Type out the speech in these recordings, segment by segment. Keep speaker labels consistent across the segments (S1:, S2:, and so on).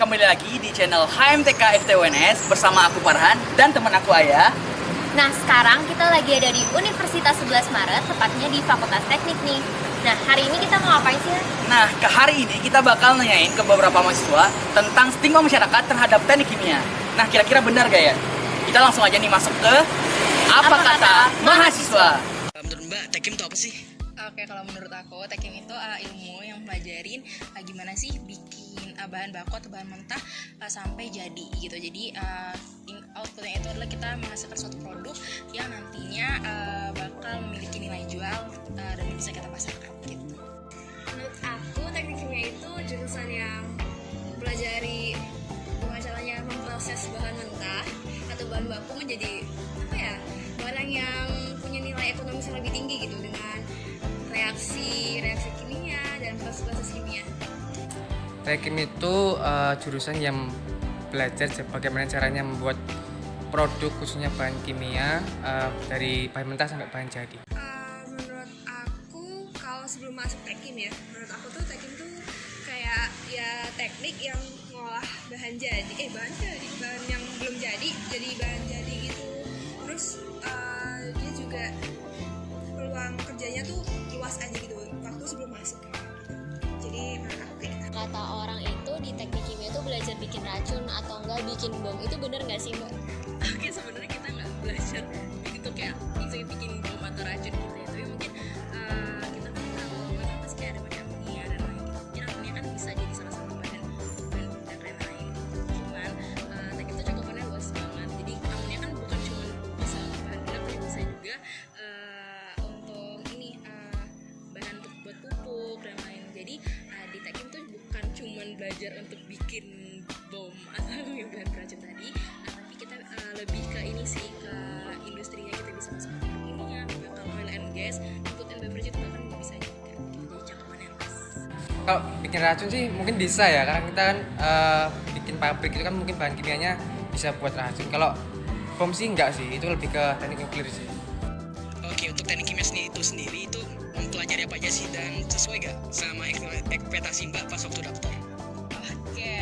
S1: kembali lagi di channel HMTK FTUNS bersama aku Farhan dan teman aku Ayah.
S2: Nah, sekarang kita lagi ada di Universitas 11 Maret, tepatnya di Fakultas Teknik nih. Nah, hari ini kita mau ngapain sih?
S1: Nah, ke hari ini kita bakal nanyain ke beberapa mahasiswa tentang stigma masyarakat terhadap teknik kimia. Nah, kira-kira benar gak ya? Kita langsung aja nih masuk ke apa kata mahasiswa. Menurut Mbak, teknik itu apa sih?
S3: Oke, kalau menurut aku, teknik itu ilmu yang pelajarin gimana sih bikin bahan baku atau bahan mentah sampai jadi gitu. Jadi outputnya itu adalah kita menghasilkan suatu produk yang nantinya bakal memiliki nilai jual dan bisa kita pasarkan gitu.
S4: Menurut aku, teknik kimia itu jurusan yang pelajari gimana caranya memproses bahan mentah atau bahan baku menjadi barang yang punya nilai ekonomis yang lebih tinggi gitu dengan reaksi kimia dan proses kimia.
S5: Teknik itu jurusan yang belajar bagaimana caranya membuat produk khususnya bahan kimia dari bahan mentah sampai bahan jadi.
S4: Menurut aku, kalau sebelum masuk tekim ya, menurut aku tuh tekim tuh kayak ya teknik yang ngolah bahan yang belum jadi bahan jadi gitu. Terus dia juga peluang kerjanya tuh luas aja gitu waktu sebelum masuk. Jadi menurut aku kayak gitu.
S2: Kata orang itu di teknik kimia itu belajar bikin racun atau enggak bikin bom. Itu bener nggak sih, Mbak?
S3: Oke, sebenarnya kita nggak belajar gitu kayak bisa bikin bom atau racun gitu ya. Tapi mungkin kita kan tahu kan pasti kayak ada bahan kimia dan lain gitu. Mungkin amonia kan bisa jadi salah satu bahan dan lain-lain. Cuman teknik itu cakupannya luas banget. Jadi amonia kan bukan cuma bisa bahan benda, tapi bisa juga untuk ini bahan untuk buat pupuk dan lain. Jadi di teknik itu bukan cuma belajar untuk bikin bom atau bahan beracun tadi, tapi kita lebih ke ini sih, ke industrinya kita bisa masuk ke kimia, kalau oil and gas, food and beverage itu kan bisa juga gitu. Jadi cakupannya luas.
S5: Kalau bikin racun sih mungkin bisa ya, karena kita kan bikin pabrik itu kan mungkin bahan kimianya bisa buat racun. Kalau bom sih enggak sih, itu lebih ke teknik nuklir sih.
S1: Oke, untuk teknik kimia itu sendiri itu mempelajari apa aja sih dan sesuai gak sama ekspektasi Mbak pas waktu daftar?
S3: Oke,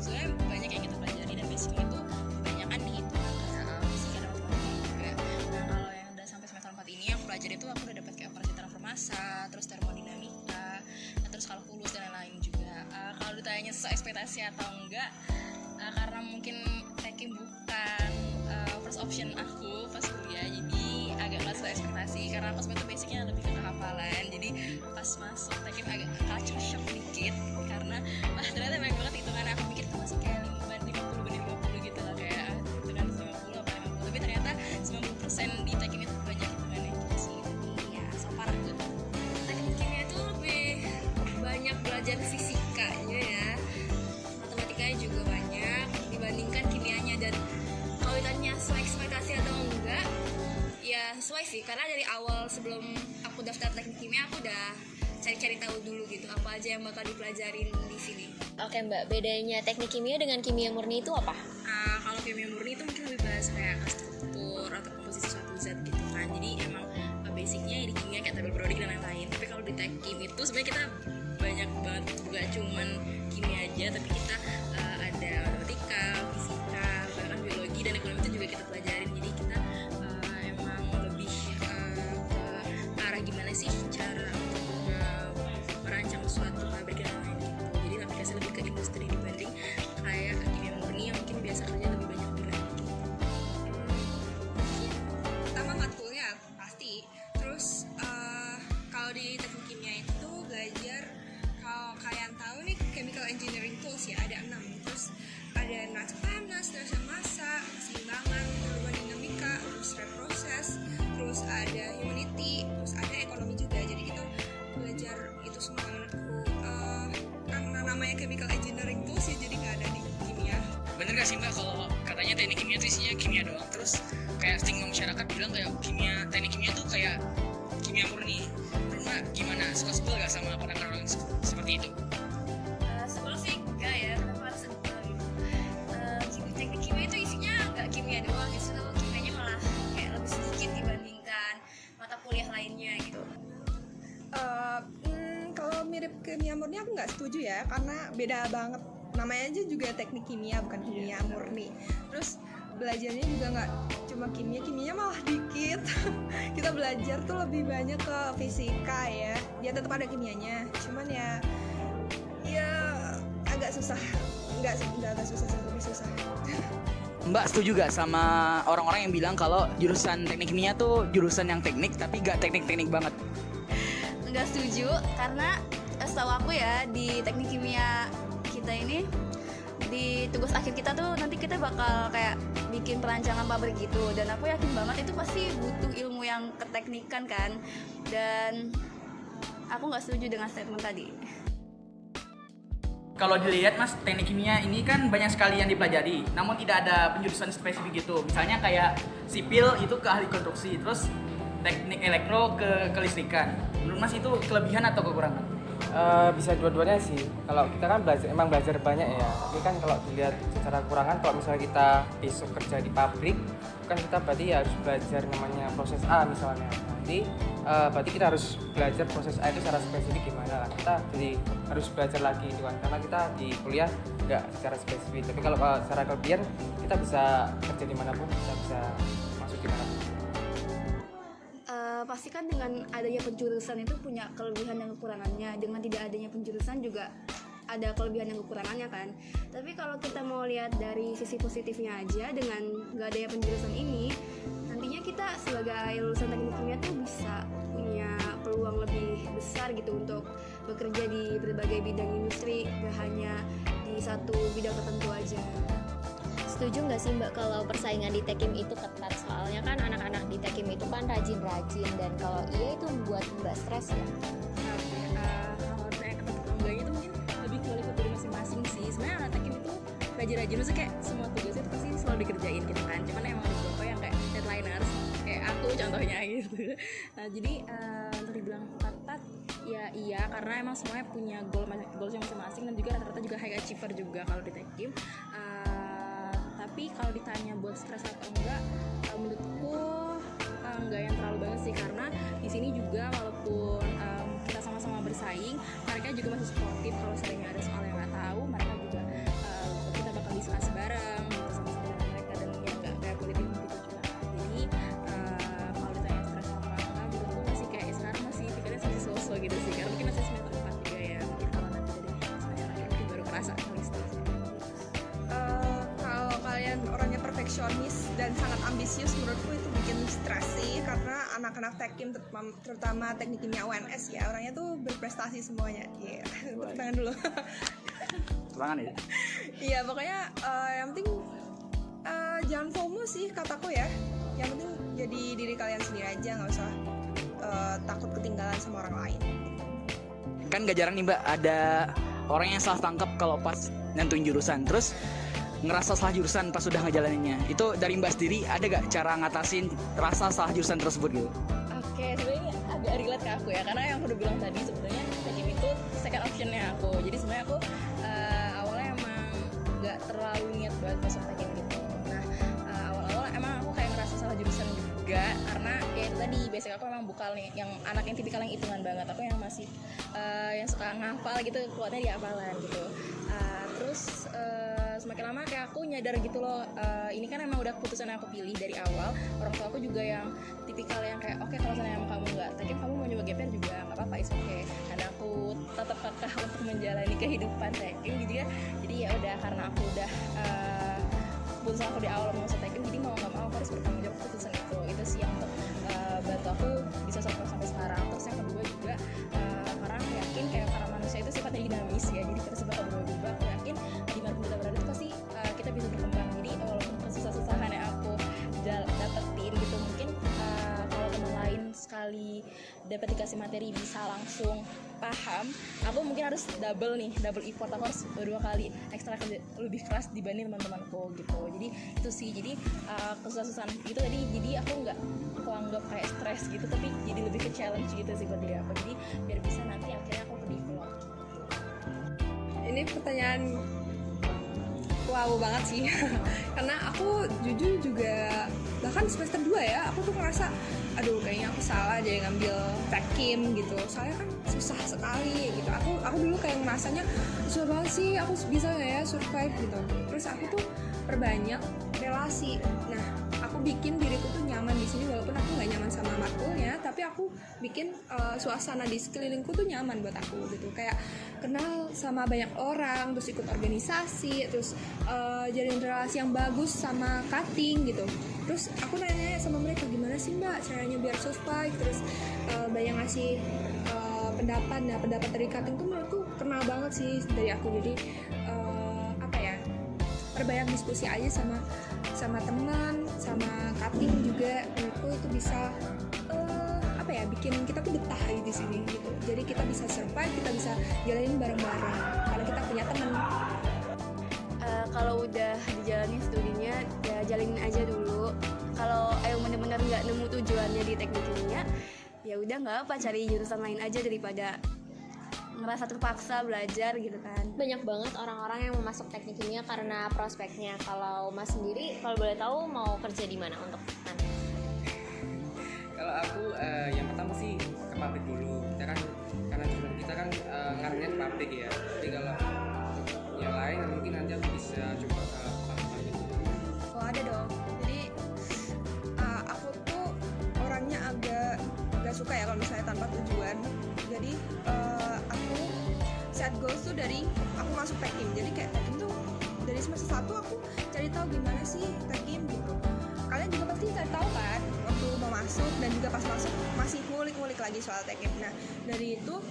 S3: sebenarnya banyak yang kita pelajari dan basicnya itu kebanyakan dihitung fisika dan matematika juga. Nah, kalau yang udah sampai semester 4 ini yang aku pelajari itu aku udah dapat kayak operasi transfer massa, terus termodinamika, terus kalkulus dan lain-lain juga. Kalau ditanya sesuai ekspektasi atau enggak, karena mungkin tekim bukan first option aku pas kuliah, jadi agak nggak sesuai ekspektasi karena aku sebenarnya basicnya lebih ke kehafalan. Jadi pas masuk tekim agak culture shock dikit karena ternyata banyak banget hitungannya. Aku pikir tuh masih kayak 50 banding 50 gitu lah, kayak hitungan 50 apa 50, tapi ternyata 90% di tekim itu banyak hitungannya gitu sih. Ya, so far good.
S4: Teknik kimia itu lebih banyak belajar fisikanya ya, matematikanya juga banyak dibandingkan kimianya. Dan kalau ditanya sesuai ekspektasi atau enggak, ya sesuai sih, karena dari awal sebelum aku daftar teknik kimia aku udah cari-cari tahu dulu gitu apa aja yang bakal dipelajarin di sini.
S2: Oke, Mbak. Bedanya teknik kimia dengan kimia murni itu apa?
S3: Kalau kimia murni itu mungkin lebih bahas kayak struktur atau komposisi suatu zat gitu kan. Jadi emang basicnya di kimia kayak tabel periodik dan lain-lain. Tapi kalau di tekim itu sebenarnya kita banyak banget, bukan cuman kimia aja, tapi kita ada matematika, fisika, bahkan biologi dan ekonomi itu juga kita pelajarin. Jadi kita emang lebih ke arah gimana sih cara untuk merancang suatu pabrik dan lain-lain gitu. Jadi aplikasi lebih ke industri dibanding kayak kimia murni yang mungkin biasa kerja lebih banyak di lab gitu.
S4: Pertama matkulnya pasti. Terus kalau di teknik kimia itu belajar, kalau kalian tahu nih, chemical engineering tools ya, ada 6. Terus ada neraca panas, neraca massa, keseimbangan, termodinamika, terus reproses, terus ada humanity, terus ada ekonomi juga. Jadi kita belajar itu semua. Menurutku karena namanya chemical engineering tools ya, jadi nggak ada di kimia.
S1: Bener gak sih Mbak kalau katanya teknik kimia itu isinya kimia doang, terus kayak stigma masyarakat bilang kayak teknik kimia itu kayak kimia murni. Menurut Mbak gimana? Suka-suka gak sama pandangan orang seperti itu?
S4: Sebelum sih enggak ya, kenapa harus sebel gitu. Teknik kimia itu isinya nggak kimia doang, justru kimianya malah kayak lebih sedikit dibandingkan mata kuliah lainnya gitu.
S6: Kalau mirip kimia murni aku nggak setuju ya, karena beda banget
S4: namanya aja juga teknik kimia, bukan kimia murni. Terus belajarnya juga nggak cuma kimianya malah dikit. Kita belajar tuh lebih banyak ke fisika ya. Dia tetap ada kimianya, cuman ya agak susah. Nggak agak susah sih, lebih susah.
S1: Mbak setuju gak sama orang-orang yang bilang kalau jurusan teknik kimia tuh jurusan yang teknik tapi gak teknik-teknik banget?
S3: Nggak setuju, karena setahu aku ya di teknik kimia kita ini, di tugas akhir kita tuh nanti kita bakal kayak bikin perancangan pabrik gitu, dan aku yakin banget itu pasti butuh ilmu yang keteknikan kan, dan aku nggak setuju dengan statement tadi.
S1: Kalau dilihat Mas, teknik kimia ini kan banyak sekali yang dipelajari, namun tidak ada penjurusan spesifik gitu. Misalnya kayak sipil itu ke ahli konstruksi, terus teknik elektro ke kelistrikan. Menurut Mas itu kelebihan atau kekurangan?
S5: Bisa dua-duanya sih. Kalau kita kan belajar banyak ya. Tapi kan kalau dilihat secara kekurangan, kalau misalnya kita besok kerja di pabrik, kan kita berarti ya harus belajar namanya proses A misalnya. Nanti berarti kita harus belajar proses A itu secara spesifik gimana lah. Kita jadi harus belajar lagi itu kan, karena kita di kuliah nggak secara spesifik. Tapi kalau secara kelebihan, kita bisa kerja dimanapun, kita bisa masuk dimanapun.
S3: Pasti kan dengan adanya penjurusan itu punya kelebihan dan kekurangannya. Dengan tidak adanya penjurusan juga ada kelebihan dan kekurangannya kan. Tapi kalau kita mau lihat dari sisi positifnya aja, dengan gak adanya penjurusan ini, nantinya kita sebagai lulusan teknik kimia tuh bisa punya peluang lebih besar gitu untuk bekerja di berbagai bidang industri, gak hanya di satu bidang tertentu aja.
S2: Setuju nggak sih Mbak kalau persaingan di Tekim itu ketat? Soalnya kan anak-anak di Tekim itu kan rajin-rajin, dan kalau iya itu membuat Mbak stres ya?
S3: Kalau saya ketemu enggaknya itu mungkin lebih ke lingkup dari masing-masing sih. Sebenarnya anak Tekim itu rajin-rajin, maksudnya kayak semua tugasnya itu pasti selalu dikerjain gitu kan. Cuman emang ada beberapa yang kayak deadlineers, kayak aku contohnya gitu. Nah jadi untuk dibilang ketat ya iya, karena emang semuanya punya goals yang masing-masing, dan juga rata-rata juga high achiever juga kalau di Tekim. Tapi kalau ditanya buat stres atau enggak, menurutku enggak yang terlalu banget sih, karena di sini juga walaupun kita sama-sama bersaing, mereka juga masih suportif. Kalau seringnya ada soal yang nggak tahu, mereka juga kita bakal diskus bareng gitu sama-sama dengan mereka, dan ya nggak kayak politik gitu juga. Jadi kalau ditanya stres apa enggak, menurutku masih kayak sekarang masih pikirnya masih sosok gitu sih, karena mungkin masih semester 4 juga ya. Mungkin kalau nanti dari semester akhir mungkin baru kerasa kali stresnya.
S4: Kalian orangnya perfeksionis dan sangat ambisius, menurutku itu bikin stres sih, karena anak-anak Tekim terutama teknik kimia UNS ya, orangnya tuh berprestasi semuanya. Iya, tepuk tangan dulu.
S1: Tangan ya?
S4: Iya, pokoknya yang penting jangan FOMO sih kataku ya. Yang penting jadi diri kalian sendiri aja, nggak usah takut ketinggalan sama orang lain.
S1: Kan gak jarang nih Mbak, ada orang yang salah tangkap kalau pas nentuin jurusan, terus ngerasa salah jurusan pas sudah ngejalaninnya. Itu dari Mbak sendiri ada gak cara ngatasin rasa salah jurusan tersebut gitu?
S3: Oke, sebenarnya ini agak relate ke aku ya, karena yang aku udah bilang tadi sebenarnya Tekim itu second optionnya aku. Jadi sebenarnya aku awalnya emang nggak terlalu niat buat masuk Tekim gitu. Nah awal-awal emang aku kayak ngerasa salah jurusan juga, karena kayak itu tadi basic aku emang bukal nih, yang anak yang tipikal yang hitungan banget. Aku yang masih yang suka ngafal gitu, kuatnya di hafalan gitu. Terus semakin lama kayak aku nyadar gitu loh, ini kan emang udah keputusan yang aku pilih dari awal. Orang tua aku juga yang tipikal yang kayak oke, kalau misalnya kamu nggak Tekim, kamu mau nyoba GPR juga nggak apa-apa, is oke. Karena aku tetap kekeh untuk menjalani kehidupan Tekim gitu ya. Jadi ya udah, karena aku udah keputusan aku di awal mau masuk Tekim, jadi mau nggak mau aku harus bertanggung jawab keputusan itu. Itu sih yang untuk bantu aku bisa survive sampai sekarang. Terus yang kedua juga karena aku yakin kayak para manusia itu sifatnya dinamis ya, jadi terus bakal berubah. Aku yakin dimanapun kita berada itu pasti kita bisa berkembang. Jadi walaupun kesusah-susahan yang aku dapetin gitu, mungkin kalau teman lain sekali dapat dikasih materi bisa langsung paham, aku mungkin harus double effort. Aku harus 2 kali ekstra kerja lebih keras dibanding teman-temanku gitu. Jadi itu sih, jadi kesusah-susahan itu tadi, jadi aku nggak anggap kayak stres gitu, tapi jadi lebih ke challenge gitu sih buat diri aku. Jadi biar bisa nanti akhirnya aku develop.
S4: Ini pertanyaan wow banget sih. Karena aku jujur juga bahkan semester 2 ya, aku tuh ngerasa aduh kayaknya aku salah deh ngambil Tekim gitu, soalnya kan susah sekali gitu. Aku dulu kayak ngerasanya susah banget sih, aku bisa nggak ya survive gitu. Terus aku tuh perbanyak relasi. Nah, aku bikin diriku tuh nyaman di sini walaupun aku nggak nyaman sama matkulnya, tapi aku bikin suasana di sekelilingku tuh nyaman buat aku gitu. Kayak kenal sama banyak orang, terus ikut organisasi, terus jalin relasi yang bagus sama cutting gitu. Terus aku nanya sama mereka, gimana sih mbak caranya biar survive, terus banyak ngasih pendapat. Nah, pendapat dari cutting tuh menurutku kenal banget sih dari aku. Jadi apa ya, perbanyak diskusi aja sama teman, sama cutting juga, menurutku itu bisa apa ya, bikin kita tuh betah di sini gitu. Jadi kita bisa survive, kita bisa jalanin bareng-bareng karena kita punya teman.
S6: Kalau udah dijalanin studinya ya jalanin aja dulu. Kalau ayo bener-bener nggak nemu tujuannya di teknik kimia, ya udah nggak apa, cari jurusan lain aja daripada ngerasa terpaksa belajar gitu kan.
S2: Banyak banget orang-orang yang mau masuk teknik kimia karena prospeknya. Kalau Mas sendiri, kalau boleh tahu mau kerja di mana untuk nanti?
S5: Kalau aku yang pertama sih ke pabrik dulu. Kita kan karena jurusan kita kan ngarahnya ke pabrik ya. Jadi kalau yang lain mungkin nanti aku bisa coba ke pabrik.
S4: Oh ada dong. Jadi aku tuh orangnya agak gak suka ya kalau misalnya tanpa tujuan. Jadi aku set goals tuh dari aku masuk Tekim. Jadi kayak Tekim tuh dari semester 1 aku cari tahu gimana sih Tekim gitu. Kalian juga pasti cari tahu kan waktu mau masuk, dan juga pas masuk masih ngulik-ngulik lagi soal Tekim. Nah dari itu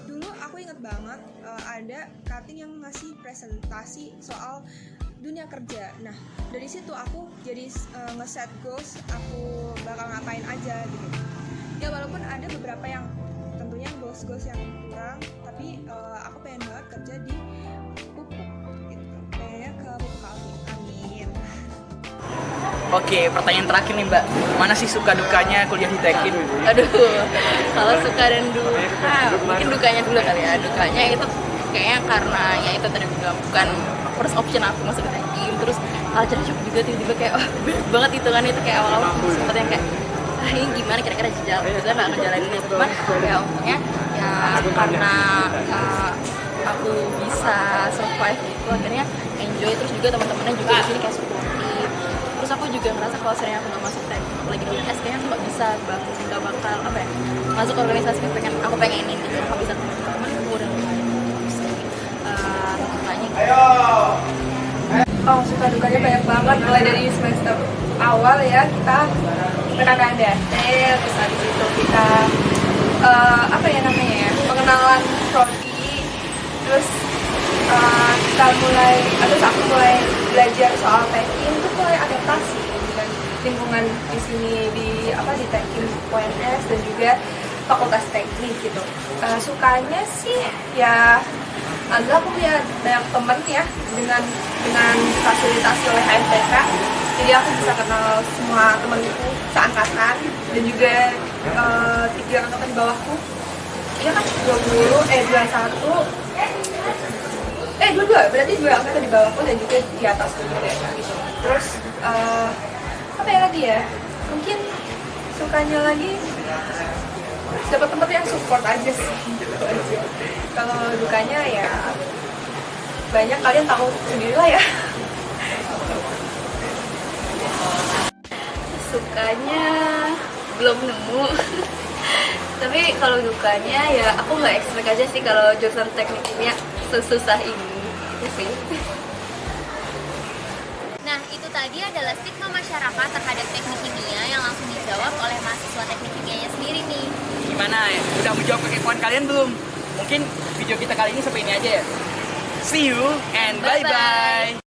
S4: dulu aku inget banget ada cutting yang ngasih presentasi soal dunia kerja. Nah dari situ aku jadi ngeset goals aku bakal ngapain aja gitu. Ya walaupun ada beberapa yang tentunya goals yang kurang, tapi aku pengen banget kerja di pupuk gitu. Pengennya ke pupuk amin.
S1: Oke, pertanyaan terakhir nih Mbak. Mana sih suka dukanya kuliah di Tekim?
S6: Aduh, kalau suka dan duka, mungkin dukanya dulu kali ya. Dukanya itu kayaknya karena ya itu tadi bukan first option aku masuk ke Tekim. Terus culture shock juga tiba-tiba kayak berat banget hitungannya itu kayak awal-awal sempet yang kayak ini gimana kira-kira kita nggak ngejalanin itu. Cuman ya untungnya ya karena aku bisa survive gitu, akhirnya enjoy. Terus juga teman-temannya juga di sini kayak supportive. Terus aku juga ngerasa kalau sering aku nggak masuk Tekim, apalagi di UNS, kayaknya aku nggak bakal apa ya, masuk organisasi yang aku pengen ini gitu. Aku bisa teman-teman aku dan lain-lain. Terus makanya
S4: Suka dukanya banyak banget, mulai dari semester awal ya kita penanaman dasar, terus habis itu kita apa ya namanya ya, pengenalan prodi, terus aku mulai belajar soal Tekim, itu mulai adaptasi dengan lingkungan di sini di Tekim UNS dan juga Fakultas Teknik gitu. Sukanya sih ya agak aku punya banyak temen ya dengan fasilitasi oleh HMTK, jadi aku bisa kenal semua temenku seangkatan dan juga 3 angkatan di bawahku. Iya kan 22 berarti 2 angkatan di bawahku dan juga di atasku juga gitu. Terus apa ya lagi ya, mungkin sukanya lagi dapat tempat yang support aja sih gitu aja. Kalau dukanya ya banyak, kalian tahu sendirilah ya.
S6: sukanya belum nemu. Tapi kalau dukanya ya aku nggak expect aja sih kalau jurusan teknik kimia sesusah ini itu sih.
S2: Nah, itu tadi adalah stigma masyarakat terhadap teknik kimia yang langsung dijawab oleh mahasiswa teknik kimianya sendiri nih.
S1: Gimana ya? Udah menjawab kekepoan kalian belum? Mungkin video kita kali ini sampai ini aja ya. See you and bye-bye.